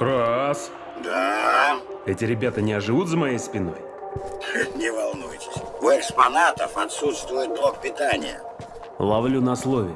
Раз. Да. Эти ребята не оживут за моей спиной? Не волнуйтесь. У экспонатов отсутствует блок питания. Ловлю на слове.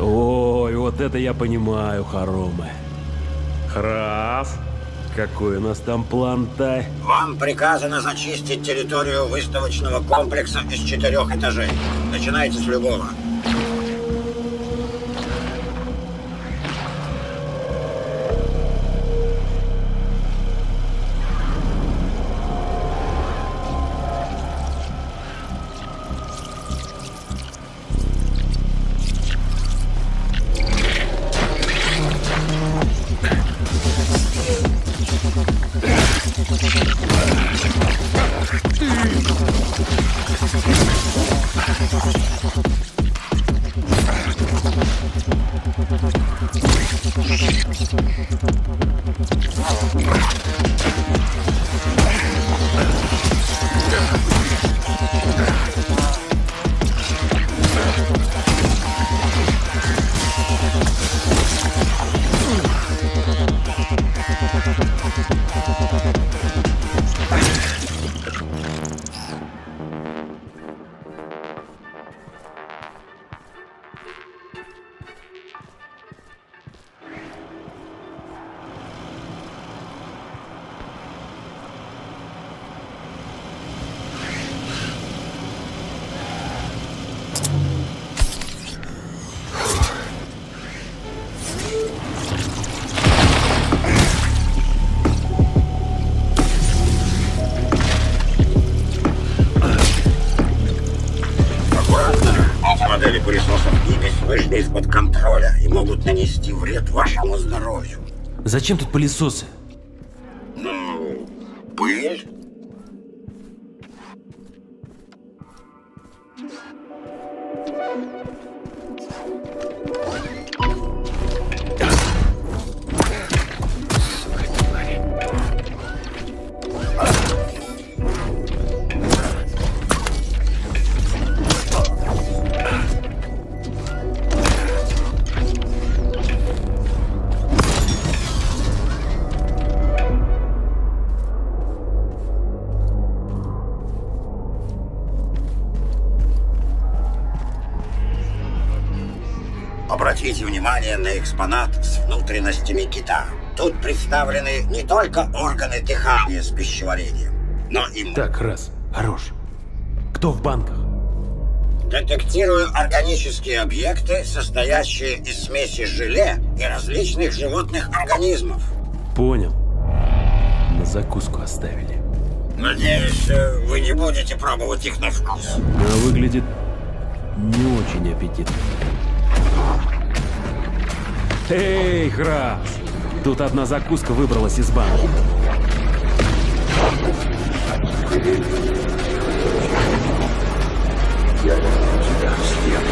Ой, вот это я понимаю, хоромы. Раз. Какой у нас там план-то? Вам приказано зачистить территорию выставочного комплекса из 4 этажей. Начинайте с любого. Модели пылесосов не вышли из-под контроля и могут нанести вред вашему здоровью. Зачем тут пылесосы? Ну, пыль. Обратите внимание на экспонат с внутренностями кита. Тут представлены не только органы дыхания с пищеварением, но и... Так, раз. Хорош. Кто в банках? Детектирую органические объекты, состоящие из смеси желе и различных животных организмов. Понял. На закуску оставили. Надеюсь, вы не будете пробовать их на вкус. Но выглядит не очень аппетитно. Эй, Храс! Тут одна закуска выбралась из банки. Я тебя съем.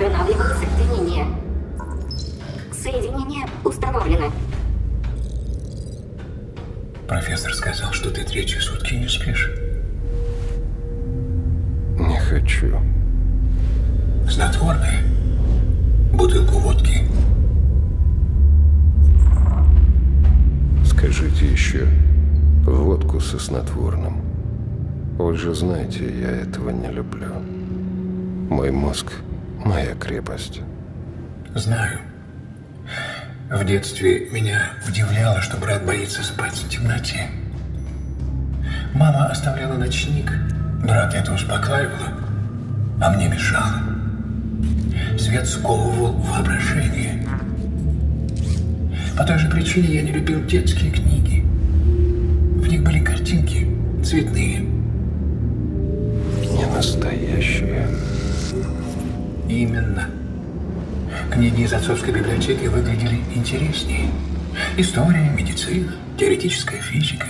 Устанавливаю соединение. Соединение установлено. Профессор сказал, что ты третьи сутки не спишь. Не хочу. Снотворное? Бутылку водки? Скажите еще водку со снотворным. Вы же знаете, я этого не люблю. Мой мозг – моя крепость. Знаю. В детстве меня удивляло, что брат боится спать в темноте. Мама оставляла ночник. Брат это успокаивало, а мне мешало. Свет сковывал воображение. По той же причине я не любил детские книги. В них были картинки цветные. Не настоящие. Именно. Книги из отцовской библиотеки выглядели интереснее. История, медицина, теоретическая физика.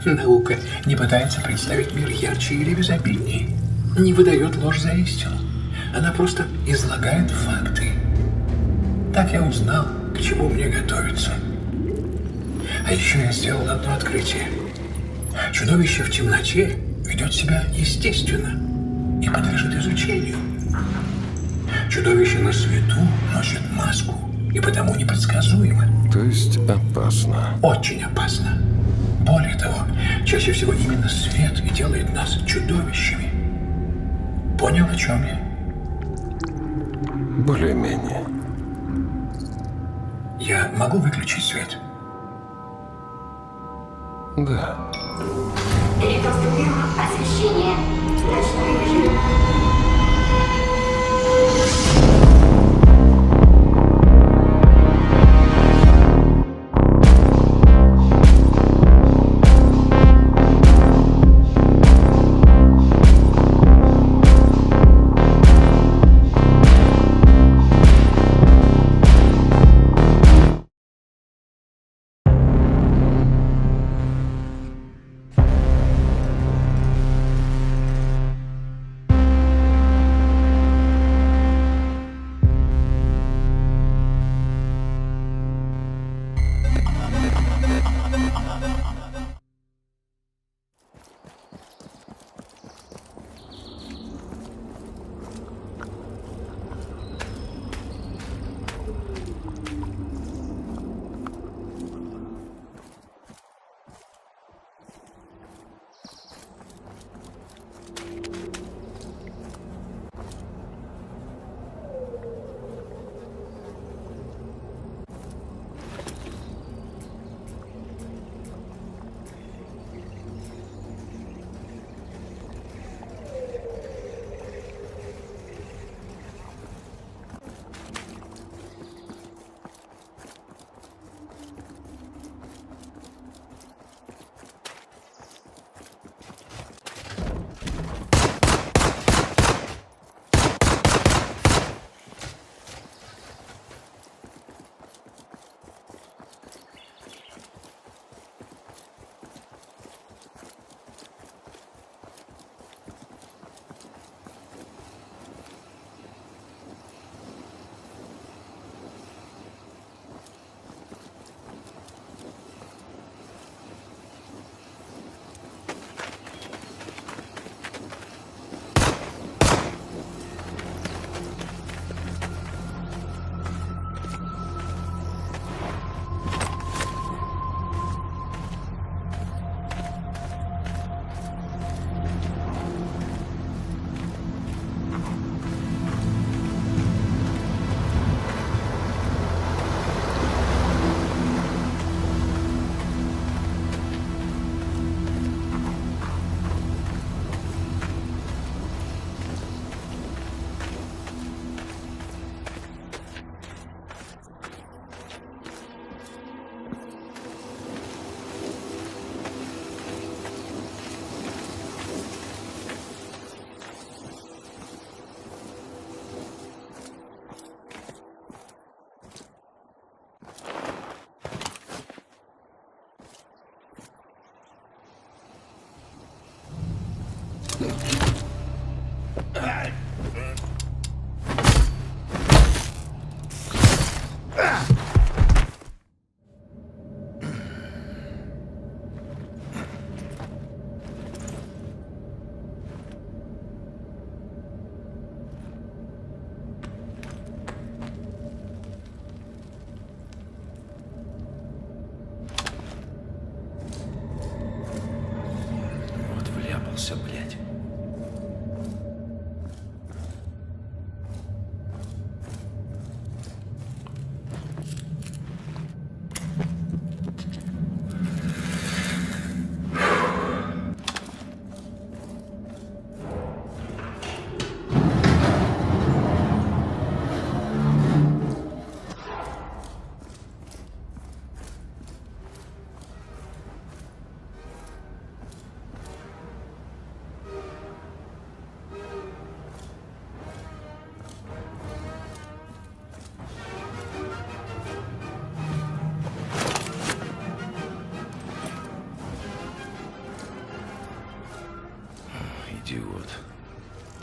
Наука не пытается представить мир ярче или безобиднее. Не выдает ложь за истину. Она просто излагает факты. Так я узнал, к чему мне готовиться. А еще я сделал одно открытие. Чудовище в темноте ведет себя естественно и подлежит изучению. Чудовище на свету носит маску и потому непредсказуемо. То есть опасно. Очень опасно. Более того, чаще всего именно свет и делает нас чудовищами. Понял, о чем я? Более-менее. Я могу выключить свет? Да. Реконструирую освещение. Ночной режим.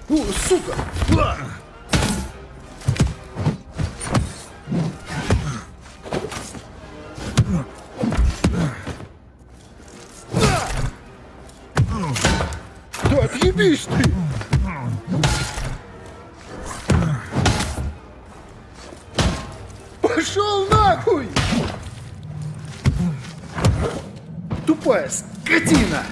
Сука! Да отъебись ты! Пошел нахуй! Тупая скотина!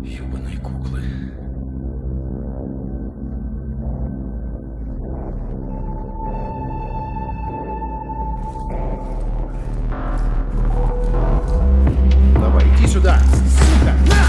Ёбаные куклы. Давай, иди сюда, сука! На!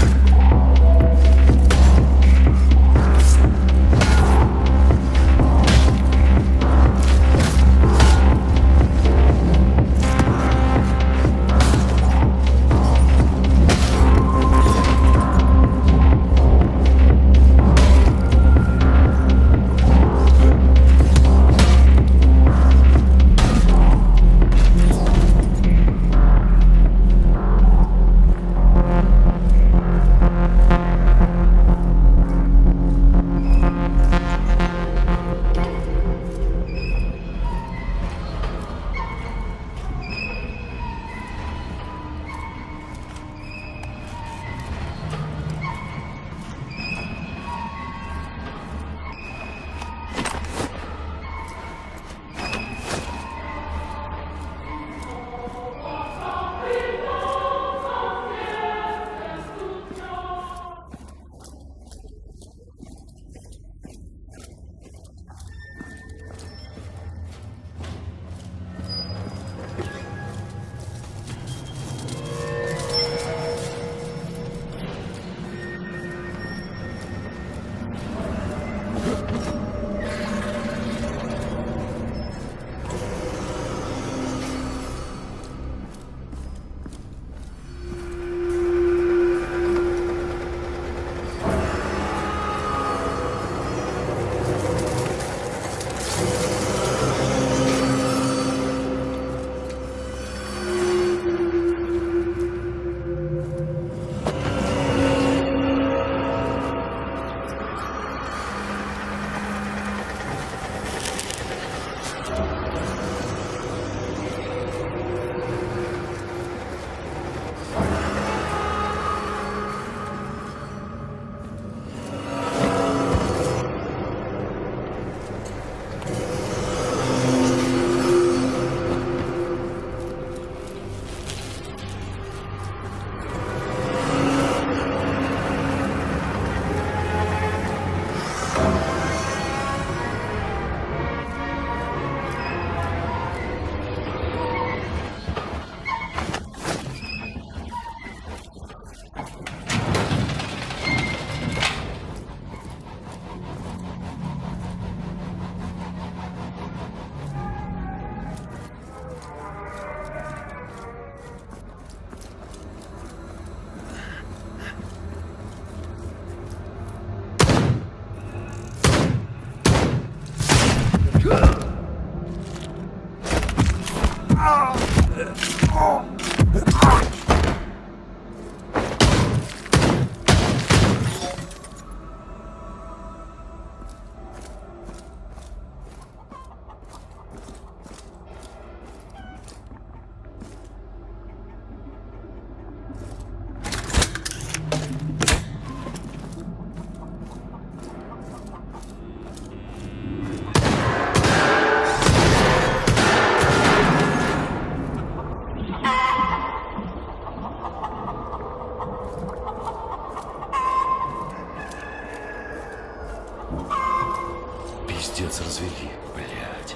Пиздец развели, блядь.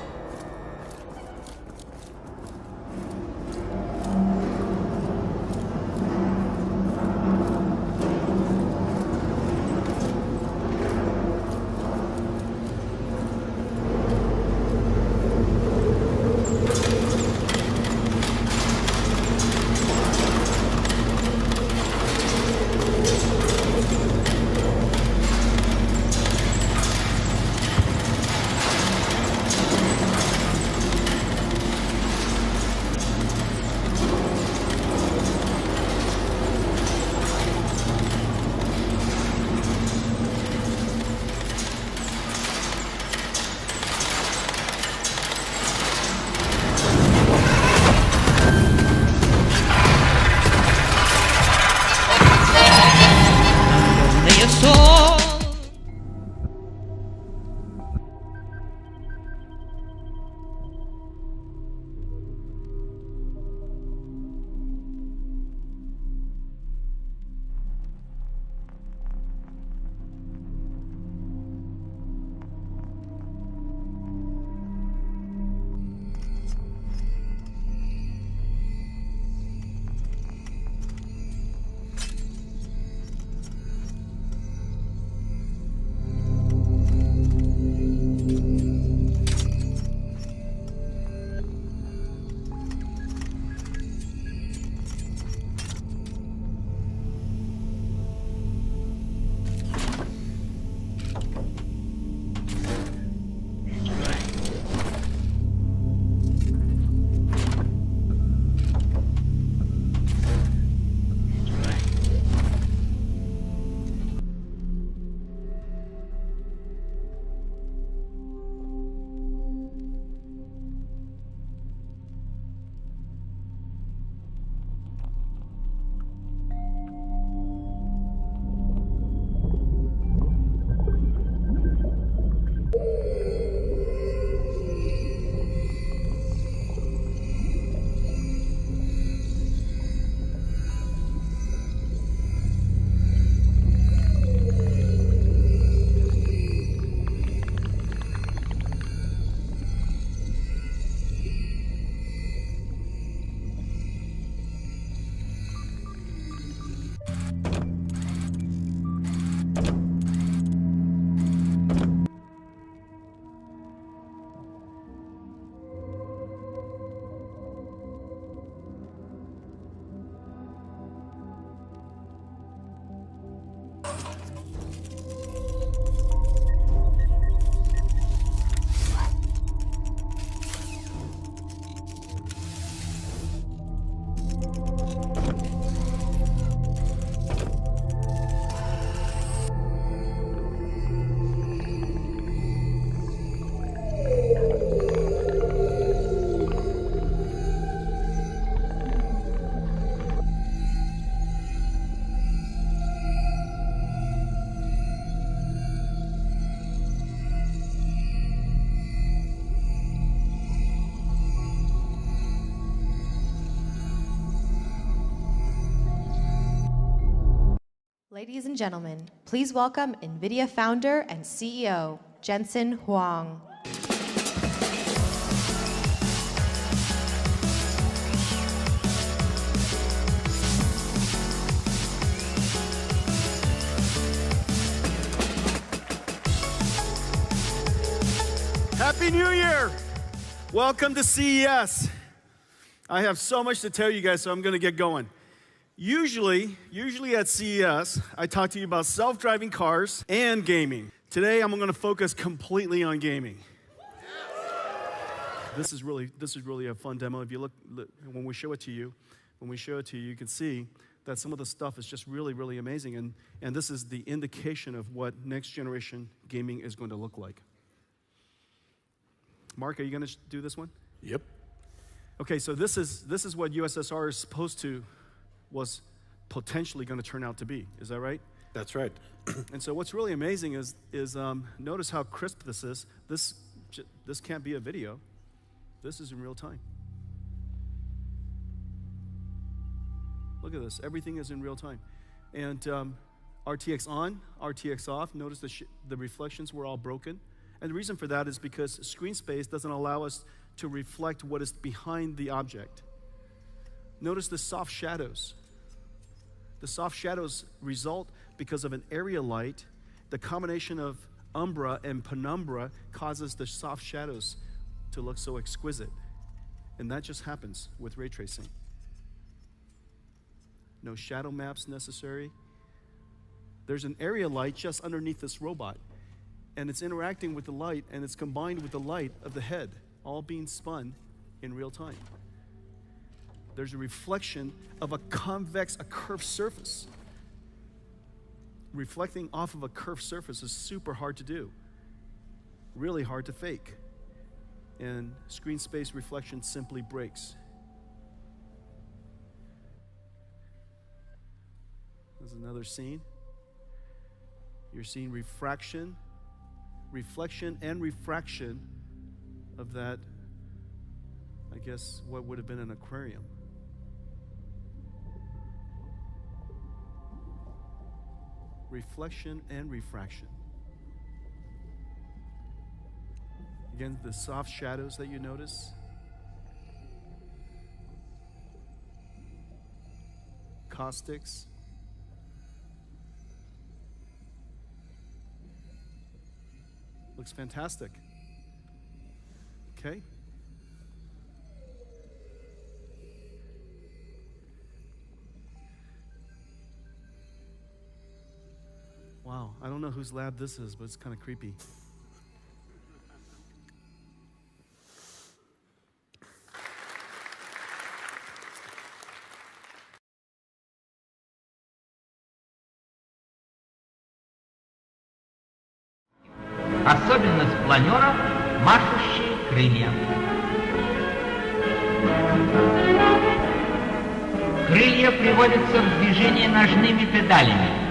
Ladies and gentlemen, please welcome NVIDIA founder and CEO, Jensen Huang. Happy New Year! Welcome to CES. I have so much to tell you guys, so I'm going to get going. Usually at CES, I talk to you about self-driving cars and gaming. Today, I'm going to focus completely on gaming. This is really a fun demo. If you look when we show it to you, you can see that some of the stuff is just really, really amazing. And this is the indication of what next generation gaming is going to look like. Mark, are you going to do this one? Yep. Okay, so this is what USSR was potentially going to turn out to be. Is that right? That's right. And so what's really amazing is notice how crisp this is. This can't be a video. This is in real time. Look at this. Everything is in real time. And RTX on, RTX off. Notice the reflections were all broken. And the reason for that is because screen space doesn't allow us to reflect what is behind the object. Notice the soft shadows. The soft shadows result because of an area light. The combination of umbra and penumbra causes the soft shadows to look so exquisite. And that just happens with ray tracing. No shadow maps necessary. There's an area light just underneath this robot. And it's interacting with the light, and it's combined with the light of the head, all being spun in real time. There's a reflection of a curved surface. Reflecting off of a curved surface is super hard to do, really hard to fake. And screen space reflection simply breaks. There's another scene. You're seeing reflection and refraction of that, I guess, what would have been an aquarium. Reflection and refraction. Again, the soft shadows that you notice. Caustics. Looks fantastic. Okay. Wow, I don't know whose lab this is, but it's kind of creepy. Особенность планера – машущие крылья. Крылья приводятся в движение ножными педалями.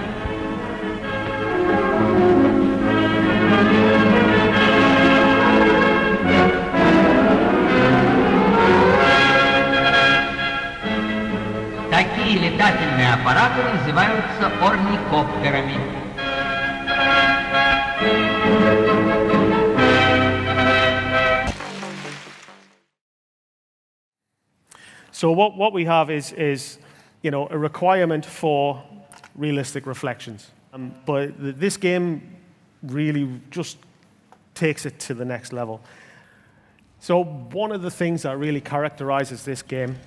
Такие летательные аппараты называются орникоптерами. So what we have is a requirement for realistic reflections. But this game really just takes it to the next level. So one of the things that really characterizes this game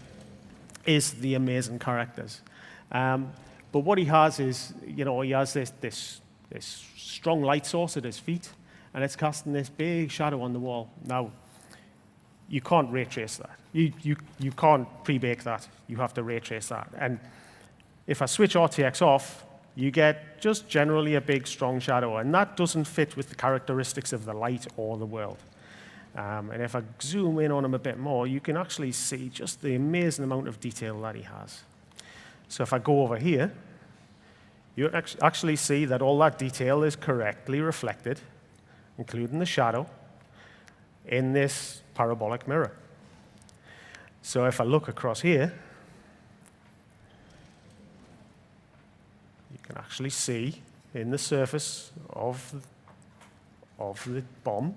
is the amazing characters. But what he has is, he has this strong light source at his feet, and it's casting this big shadow on the wall. Now, you can't ray trace that. You can't pre-bake that. You have to ray trace that. And if I switch RTX off, you get just generally a big, strong shadow, and that doesn't fit with the characteristics of the light or the world. And if I zoom in on him a bit more, you can actually see just the amazing amount of detail that he has. So if I go over here, you actually see that all that detail is correctly reflected, including the shadow, in this parabolic mirror. So if I look across here, you can actually see in the surface of the bomb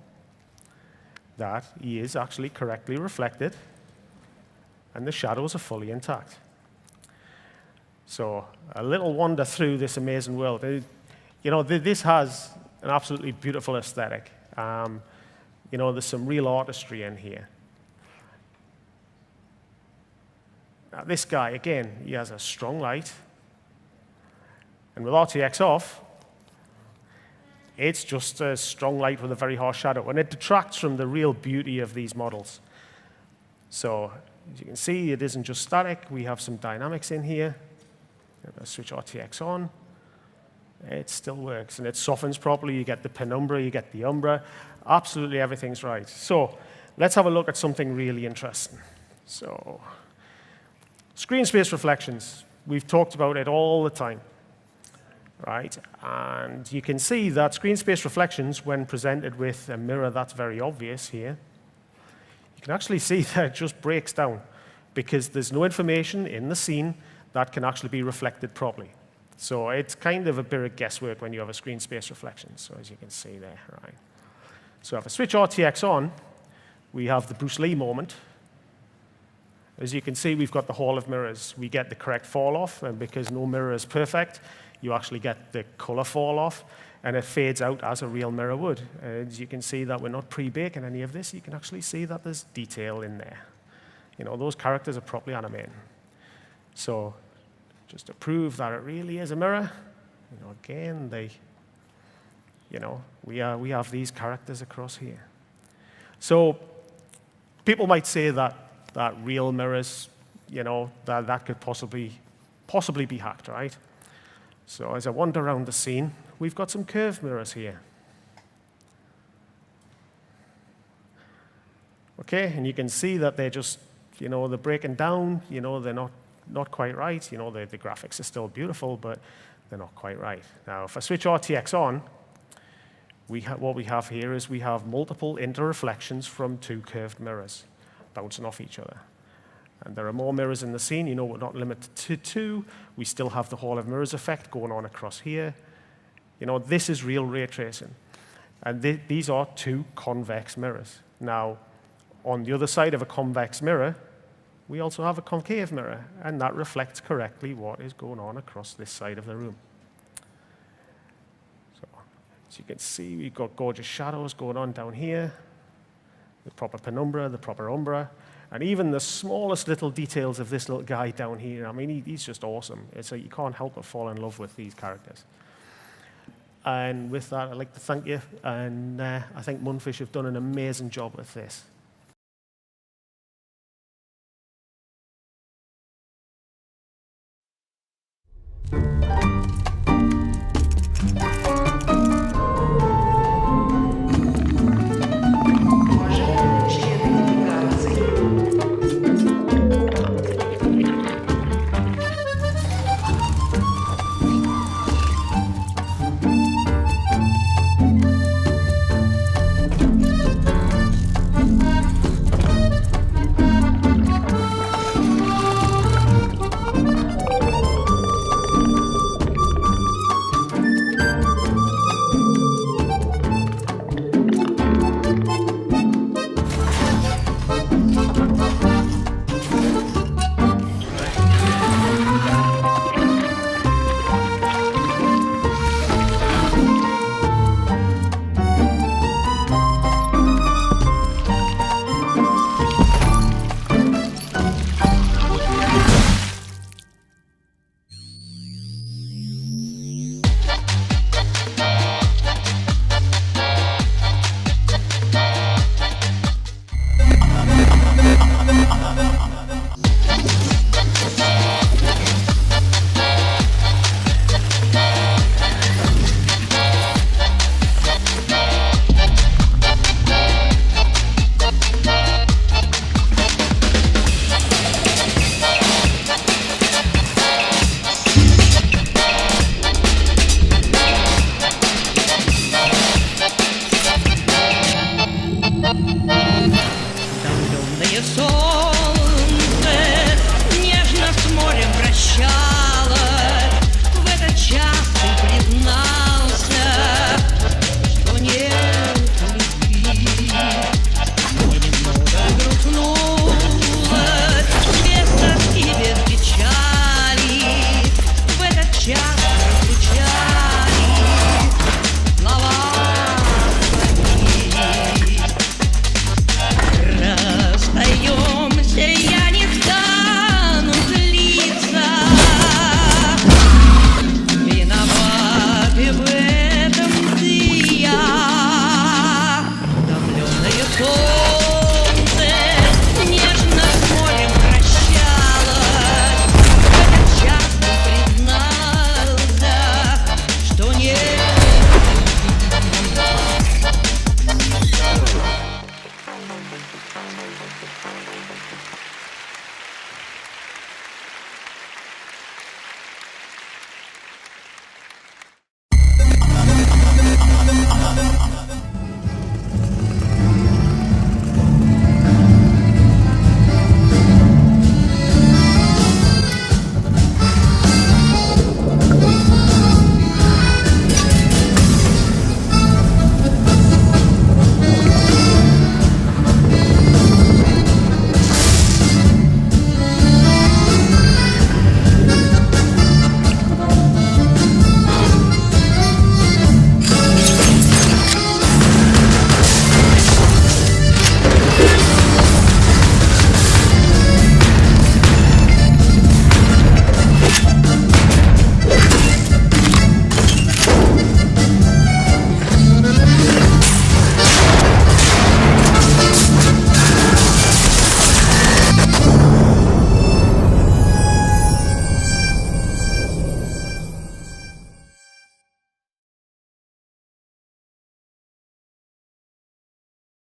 that he is actually correctly reflected and the shadows are fully intact. So a little wander through this amazing world. This has an absolutely beautiful aesthetic. There's some real artistry in here. Now this guy, again, he has a strong light. And with RTX off, it's just a strong light with a very harsh shadow. And it detracts from the real beauty of these models. So as you can see, it isn't just static. We have some dynamics in here. I'll switch RTX on. It still works. And it softens properly. You get the penumbra, you get the umbra. Absolutely everything's right. So let's have a look at something really interesting. So screen space reflections. We've talked about it all the time. Right? And you can see that screen space reflections, when presented with a mirror that's very obvious here, you can actually see that it just breaks down because there's no information in the scene that can actually be reflected properly. So it's kind of a bit of guesswork when you have a screen space reflection, so as you can see there. Right? So if I switch RTX on, we have the Bruce Lee moment. As you can see, we've got the Hall of Mirrors. We get the correct fall off, and because no mirror is perfect, you actually get the color fall off, and it fades out as a real mirror would. As you can see that we're not pre-baking any of this. You can actually see that there's detail in there. Those characters are properly animated. So just to prove that it really is a mirror, again, we have these characters across here. So people might say that real mirrors, that could possibly be hacked, right? So as I wander around the scene, we've got some curved mirrors here. Okay, and you can see that they're just, they're breaking down, they're not quite right. The graphics are still beautiful, but they're not quite right. Now, if I switch RTX on, what we have here is we have multiple interreflections from two curved mirrors bouncing off each other. And there are more mirrors in the scene. We're not limited to two. We still have the Hall of Mirrors effect going on across here. This is real ray tracing. And these are two convex mirrors. Now, on the other side of a convex mirror, we also have a concave mirror, and that reflects correctly what is going on across this side of the room. So, as you can see, we've got gorgeous shadows going on down here, the proper penumbra, the proper umbra, and even the smallest little details of this little guy down here. I mean, he's just awesome. You can't help but fall in love with these characters. And with that, I'd like to thank you, and I think Munfish have done an amazing job with this.